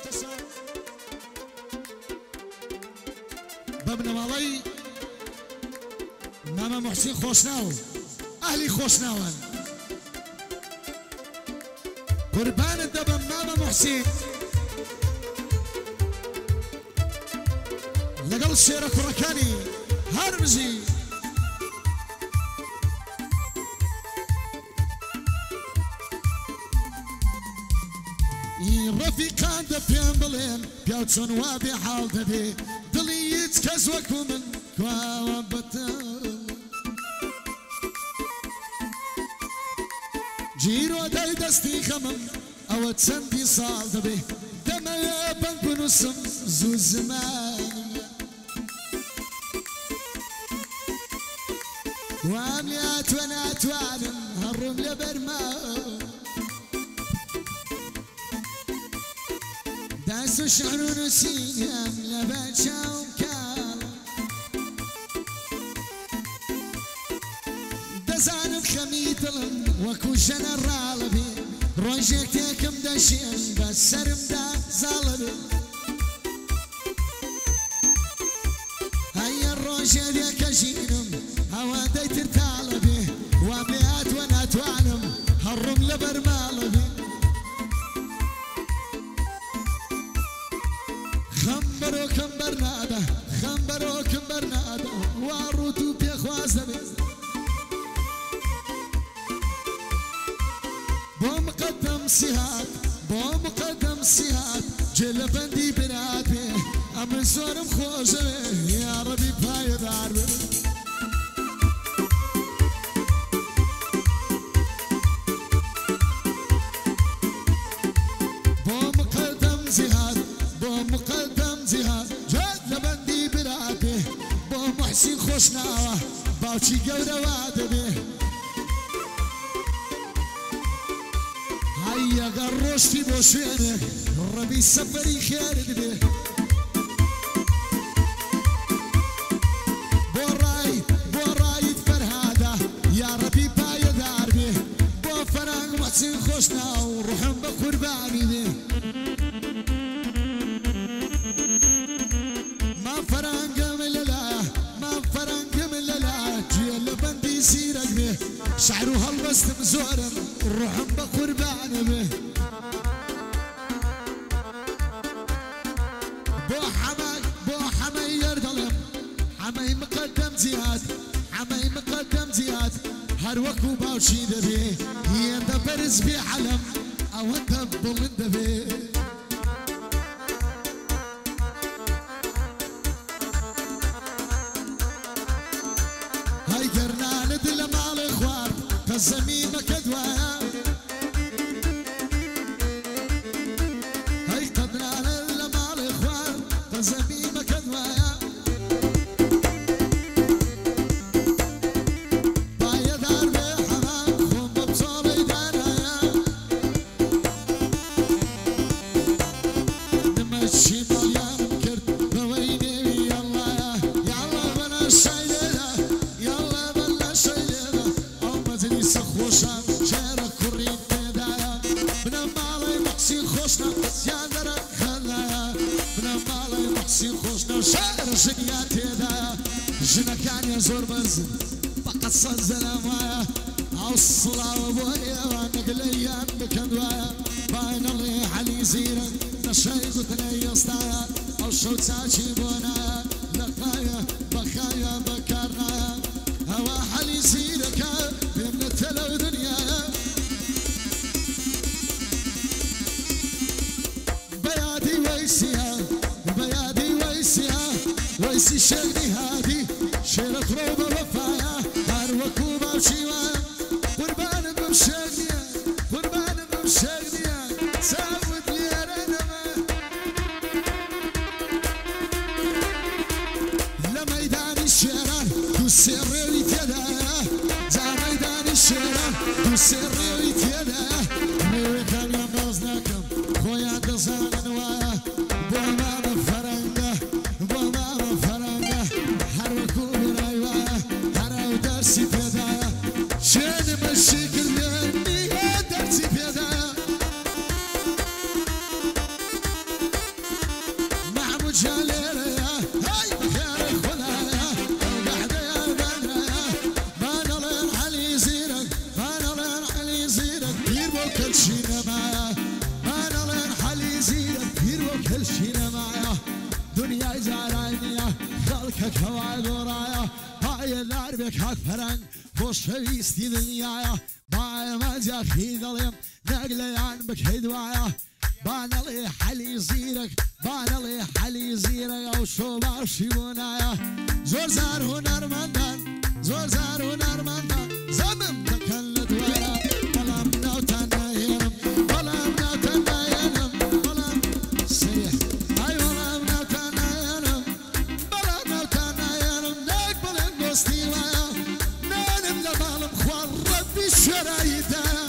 كسا بابنا مالي ماما محسن خوشناو أهلي خوشناوان قربان الدبم ماما محسن لقل الشيرة كركاني هرمزي رفيقان دبيان بلين بيوتون وابي حال دبي دليت كزوكو من كوا بطل جيرو داي دستي خمم او تسندي صال دبي دمي بنكو نسم زو زمان واميات وانا توالم هالرملة برمان داس الشعر نسيم لباتشا ومكال دزان بخميت لن وكوشن الرالبي روجيتكم دشين بس سرم دا زالبي هيا الروجي ديك جينم هوا ديت التالبي واميات وانا توانم هالرمل برمالبي خمبروكم برناده خمبروكم برناده واروتو بيخوازني بومقدم سيهات بومقدم سيهات جلبندي براتي امن زورم خوزه يا ربي باي دار بومقدم زيهات بومقدم زيهات جلبندي براتي بومحسن خوشناوه باوشي قوره وادبي هيا قروش في بوشينك ربي سفري خير دبي بورايد فرهاده يا ربي باي داربي بو فرنگ محسن خوشنا وروحم بقرباني دي ما فرنگ مللا ما فرنگ مللا جيل بندي سيرك بي شعره هالبست مزورم روحم بقرباني به بو حماي يردلم حماي مقدم زياد حماي مقدم زياد هر وكو باوشي دبي هي انت برز بي حلم او انت بضل دبي هاي قرنا ندل مع الاخوان فالزميمة كدوايا هاي قدنا ندل مع الاخوان فالزميمة كدوايا بايا دار بحمام خون ببصولي دارايا نمشي مليان كرت بويني يلا يلا بلا شايلة يلا بلا شايلة او مزني سخوشان شارك كريم تدايا بنا مالي محسن خوشنا زيادة خلايا بنا مالي محسن خوشنا شارك جنيا تدايا جنا كان يزور بنزل فقط صنزل مايا او الصلاة وابويا وانك ليان بكدوايا باين الريح اللي يزيرن نشيط ثني اسطايا او شوت ساچي بونايا لقايا بخايا بكارنايا هوا حل يزيرك بين تلو دنيايا بيادي ويسيا بيادي ويسيا ويسي شغلي هادي شيرك روبه وفايا هر وكوبا وشيوايا قربان بمشغليا قربان بمشغليا ساود لي رنما لميدان الشيران دو سري تدايا زا ميدان الشيران دو سري تدايا ميوكان يمزنكم خويا دزان نوايا بوما فرنگا بوما فرنگا هر وكوب رايوايا هر درسي تدايا شين مشيكل مني درسي تدايا پارانیە خەڵکە کەوای گۆڕایە پایە لار بێک هاک پەرەنگ خۆشەویستی دنیایە با ئێمە جاخی دەڵێم نەک لەیان بکەی دوایە با نەڵێ حەلی زیرەک با نەڵێ حەلی زیرەک ئەو شۆ باشی بۆ نایە زۆر زار هونەرمەندان زۆر زار هونەرمەندان زەمم دەکەن لە دوایە بەڵام ناوتان ناهێنم بەڵام ناوتان ناهێنم بەڵام سێح ئای بەڵام ناوتان ناهێنم بەڵام ناوتان ناهێنم نەک بڵێن دۆستی وایە نانم لە ماڵم خوار ڕەبی شێراییدایە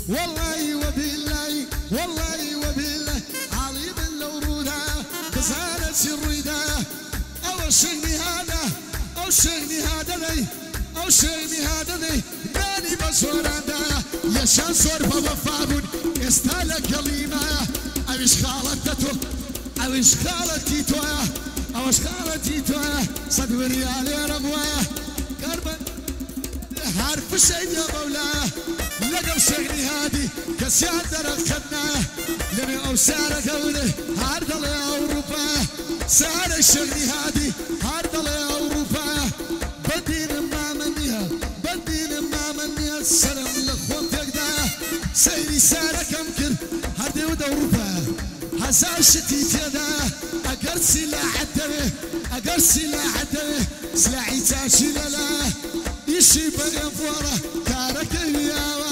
والله وبالله والله وبالله عليم الورودة بزارة الردى أو شيني هذا أو شيني هذا لي أو شيني هذا لي داني بزوراندا يا شانسور بابا فابون استالك كلمة أوش خالتتو أوش خالتي تويا أوش خالتي تويا صدوري على ربوايا قربا حرف الشيء يا مولاي لقوا شغلي هادي كسيان درخنا لمي او سارة قولي هارد الله اوروبا سارة شغلي هادي هارد الله اوروبا بدين ما منيها السلام لخوان تقدا سيري سارة كمكر هاردي ود اوروبا هزار شتي تيدا اقر سلاح الدوي اقر سلاح الدوي سلاحي تاشي لا يشي بغيان فورا كارك الياوة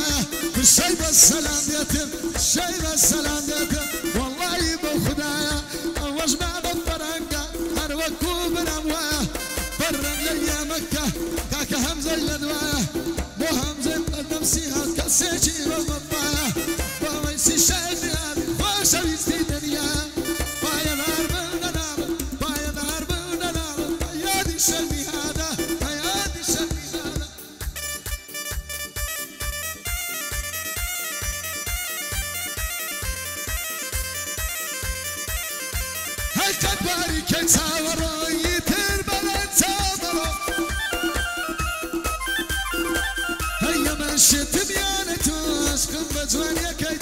الشيب السلام يتم الشيب السلام يتم والله بو خدايا اوش بعد الفرنقة هروكو برموايا برن ليا مكة كاكا همزة الادوايا مو همزة مقدم سيها كالسيجي ومبايا وميسي شايفي هذي خوشة ويستي دنيا بايا نهار بونا نعمل بايا نهار بونا نعمل بايا دي شلمي هذا بايا دي شلمي هذا هاي كباري كي تصورو يتر بلد تصورو هيا مشيت بيانتو اسكن بجوانيا كي